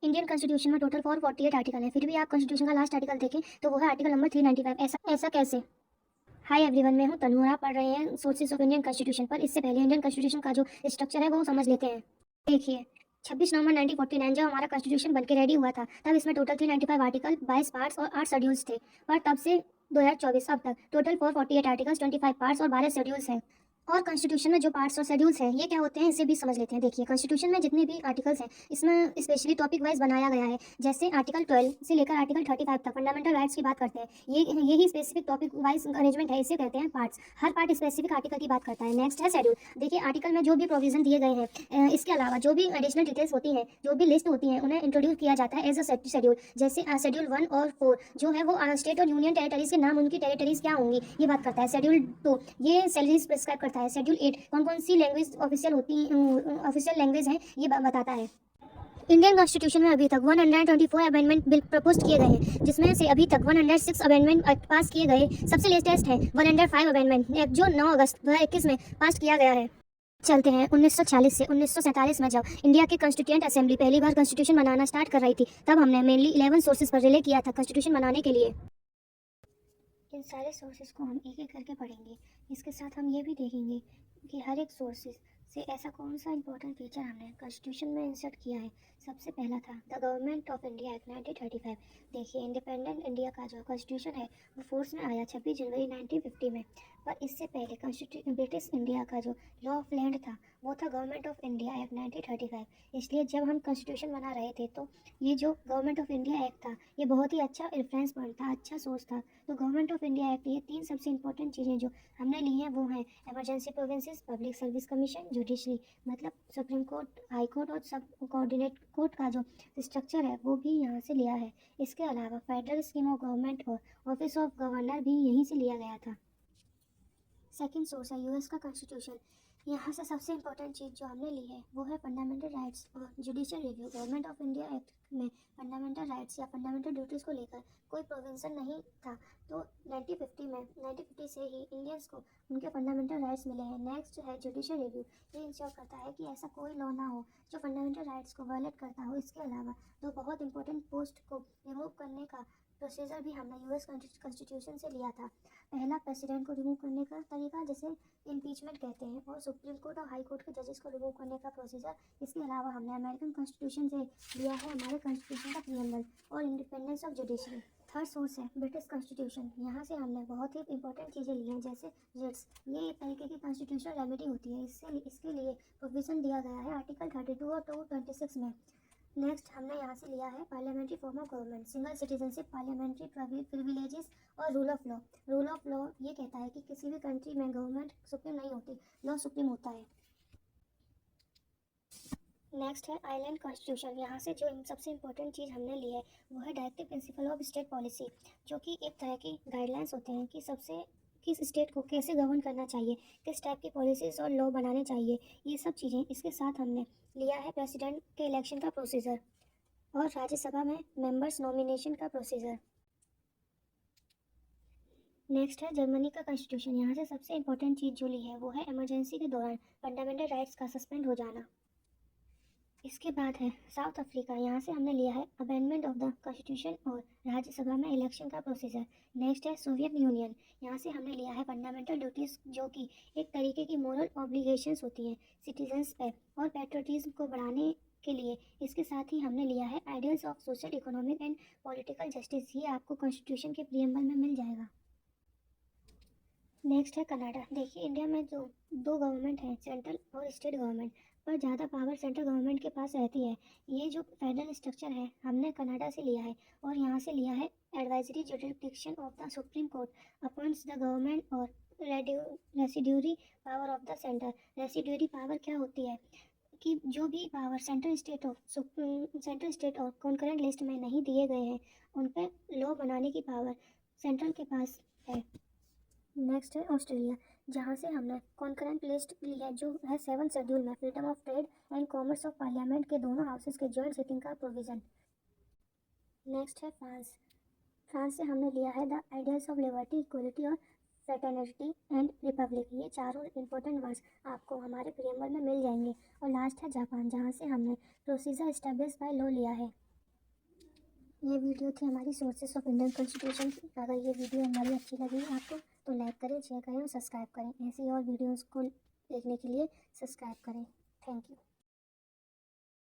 Indian constitution में total 448 article है, फिर भी आप कॉन्स्टिट्यूशन का लास्ट आर्टिकल देखें तो वो है आर्टिकल नंबर 395। ऐसा कैसे? हाय एवरीवन, मैं हूं तनु और आप पढ़ रहे हैं सोर्सेज ऑफ इंडियन कॉन्स्टिट्यूशन। पर इससे पहले इंडियन कॉन्स्टिट्यूशन का जो स्ट्रक्चर है वो समझ लेते हैं। देखिए, 26 नवंबर 1949 जब हमारा कॉन्स्टिट्यूशन बनके रेडी हुआ था, तब इसमें टोटल 395 आर्टिकल, 22 पार्ट्स और 8 शेड्यूल्स थे। पर तब से 2024 अब तक टोटल 448 आर्टिकल्स, 25 पार्ट्स और 12 शेड्यूल्स हैं। और कॉन्स्टिट्यूशन में जो पार्ट्स और शेड्यूल्स हैं ये क्या होते हैं, इसे भी समझ लेते हैं। देखिए, कॉन्स्टिट्यूशन में जितने भी आर्टिकल्स हैं इसमें स्पेशली टॉपिक वाइज बनाया गया है। जैसे आर्टिकल 12 से लेकर आर्टिकल 35 तक फंडामेंटल राइट्स की बात करते हैं। यही स्पेसिफिक टॉपिक वाइज अरेंजमेंट है, इसे कहते हैं पार्ट्स। हर पार्ट स्पेसिफिक आर्टिकल की बात करता है। नेक्स्ट है शेड्यूल। देखिए, आर्टिकल में जो भी प्रोविजन दिए गए हैं, इसके अलावा जो भी एडिशनल डिटेल्स होती हैं, जो भी लिस्ट होती है, उन्हें इंट्रोड्यूस किया जाता है एज अ शेड्यूल। जैसे शेड्यूल 1 और 4 जो है वो स्टेट और यूनियन टेरिटरीज के नाम, उनकी टेरिटरीज क्या होंगी, ये बात करता है। शेड्यूल 2 ये सैलरीज प्रिस्क्राइब करता है। शेड्यूल 8 कौन कौन सी लैंग्वेज ऑफिशियल लैंग्वेज है ये बताता है। इंडियन कॉन्स्टिट्यूशन में अभी तक 124 अमेंडमेंट बिल प्रपोज किए गए हैं, जिसमें से अभी तक 106 अमेंडमेंट पास किए गए। सबसे लेटेस्ट है 105 अमेंडमेंट जो 9 अगस्त 2021 में पास किया गया है। चलते हैं 1946 से 1947 में, जब इंडिया की कॉन्स्टिट्यूएंट असेंबली पहली बार कॉन्स्टिट्यूशन बनाना स्टार्ट कर रही थी, तब हमने मेनली 11 सोर्सेज पर रिले किया था कॉन्स्टिट्यूशन बनाने के लिए। इन सारे सोर्सेज को हम एक एक करके पढ़ेंगे। इसके साथ हम ये भी देखेंगे कि हर एक सोर्सेज से ऐसा कौन सा इंपॉर्टेंट फीचर हमने कॉन्स्टिट्यूशन में इंसर्ट किया है। सबसे पहला था the government of India act 1935। देखिए, इंडिपेंडेंट इंडिया का जो कॉन्स्टिट्यूशन है वो फोर्स में आया 26 जनवरी 1950 में। पर इससे पहले ब्रिटिश इंडिया का जो लॉ ऑफ लैंड था वो था गवर्नमेंट ऑफ इंडिया एक्ट 1935। इसलिए जब हम कॉन्स्टिट्यूशन बना रहे थे तो ये जो गवर्नमेंट ऑफ इंडिया एक्ट था ये बहुत ही अच्छा रेफरेंस पॉइंट था, अच्छा सोर्स था। तो गवर्नमेंट ऑफ इंडिया एक्ट, ये 3 सबसे इंपॉर्टेंट चीज़ें जो हमने ली हैं वो हैं emergency provinces, public service commission, judiciary मतलब सुप्रीम कोर्ट, हाई कोर्ट और सब कोऑर्डिनेट कोर्ट का जो स्ट्रक्चर है वो भी यहाँ से लिया है। इसके अलावा फेडरल स्कीम ऑफ गवर्नमेंट और ऑफिस ऑफ गवर्नर भी यहीं से लिया गया था। सेकंड सोर्स है यूएस का कॉन्स्टिट्यूशन। यहाँ से सबसे इंपॉर्टेंट चीज़ जो हमने ली है वो है फंडामेंटल राइट्स और judicial review. Government of India act में फंडामेंटल राइट्स या फंडामेंटल ड्यूटीज़ को लेकर कोई प्रोविजन नहीं था, तो 1950 से ही इंडियंस को उनके फंडामेंटल राइट्स मिले हैं। नेक्स्ट है जुडिशियल रिव्यू। ये इंश्योर करता है कि ऐसा कोई लॉ ना हो जो फंडामेंटल राइट्स को वायलेट करता हो। इसके अलावा दो बहुत इंपॉर्टेंट पोस्ट को रिमूव करने का प्रोसीजर भी हमने यूएस कॉन्स्टिट्यूशन से लिया था। पहला, प्रेसिडेंट को रिमूव करने का तरीका जिसे इम्पीचमेंट कहते हैं, और सुप्रीम कोर्ट और हाई कोर्ट के जजेस को रिमूव करने का प्रोसीजर। इसके अलावा हमने अमेरिकन कॉन्स्टिट्यूशन से लिया है हमारे कॉन्स्टिट्यूशन का प्रीएम्बल और independence of judiciary. Third source है ब्रिटिश कॉन्स्टिट्यूशन। यहाँ से हमने बहुत ही इंपॉर्टेंट चीज़ें ली हैं, जैसे रिट्स। ये एक तरीके की कॉन्स्टिट्यूशनल रेमेडी होती है, इसके लिए प्रोविजन दिया गया है आर्टिकल 32 और 226 में। नेक्स्ट हमने यहाँ से लिया है parliamentary form of government, single citizenship, parliamentary privileges और rule of law. Rule of law ये कहता है कि किसी भी कंट्री में गवर्नमेंट सुप्रीम नहीं होती, लॉ सुप्रीम होता है। नेक्स्ट है आइलैंड कॉन्स्टिट्यूशन। यहाँ से जो सबसे इंपॉर्टेंट चीज़ हमने ली है वो है directive principle of state policy, जो कि एक तरह की गाइडलाइंस होते हैं कि किस स्टेट को कैसे गवर्न करना चाहिए, किस टाइप की पॉलिसीज और लॉ बनाने चाहिए, ये सब चीज़ें। इसके साथ हमने लिया है प्रेसिडेंट के इलेक्शन का प्रोसीजर और राज्यसभा में मेंबर्स नॉमिनेशन का प्रोसीजर। नेक्स्ट है जर्मनी का कॉन्स्टिट्यूशन। यहाँ से सबसे इंपॉर्टेंट चीज़ जो ली है वो है इमरजेंसी के दौरान फंडामेंटल राइट्स का सस्पेंड हो जाना। इसके बाद है साउथ अफ्रीका। यहाँ से हमने लिया है अमेंडमेंट ऑफ द कॉन्स्टिट्यूशन और राज्यसभा में इलेक्शन का प्रोसीजर। नेक्स्ट है सोवियत यूनियन। यहाँ से हमने लिया है फंडामेंटल ड्यूटीज़, जो कि एक तरीके की मोरल ऑब्लिगेशंस होती हैं सिटीजन्स पे और पैट्रियटिज्म को बढ़ाने के लिए। इसके साथ ही हमने लिया है ideals of social, economic and political justice. ये आपको कॉन्स्टिट्यूशन के प्रीएम्बल में मिल जाएगा। नेक्स्ट है कनाडा। देखिए, इंडिया में जो 2 गवर्नमेंट हैं, सेंट्रल और स्टेट गवर्नमेंट, पर ज़्यादा पावर सेंट्रल गवर्नमेंट के पास रहती है। ये जो फेडरल स्ट्रक्चर है हमने कनाडा से लिया है और यहाँ से लिया है advisory jurisdiction of the Supreme Court appoints the government और residuary power of the centre. Residuary power क्या होती है कि जो भी पावर सेंट्रल स्टेट और कॉन्करेंट लिस्ट में नहीं दिए गए हैं उन पर लॉ बनाने की पावर सेंट्रल के पास है। नेक्स्ट है ऑस्ट्रेलिया, जहाँ से हमने कॉन्करेंट लिस्ट ली है, जो है 7 शेड्यूल में freedom of trade and commerce of parliament के दोनों हाउसेस के जॉइंट सिटिंग का प्रोविज़न। नेक्स्ट है फ्रांस। फ्रांस से हमने लिया है the ideals of liberty, equality और फ्रेटर्निटी एंड रिपब्लिक। ये चारों इंपॉर्टेंट वर्ड्स आपको हमारे प्रीएम्बल में मिल जाएंगे। और लास्ट है जापान, जहाँ से हमने प्रोसीजर एस्टेब्लिश बाय लॉ लिया है। ये वीडियो थी हमारी सोर्सेस ऑफ इंडियन कॉन्स्टिट्यूशन की। अगर ये वीडियो हमारी अच्छी लगी आपको तो लाइक करें, शेयर करें और सब्सक्राइब करें। ऐसी और वीडियोज़ को देखने के लिए सब्सक्राइब करें। Thank you.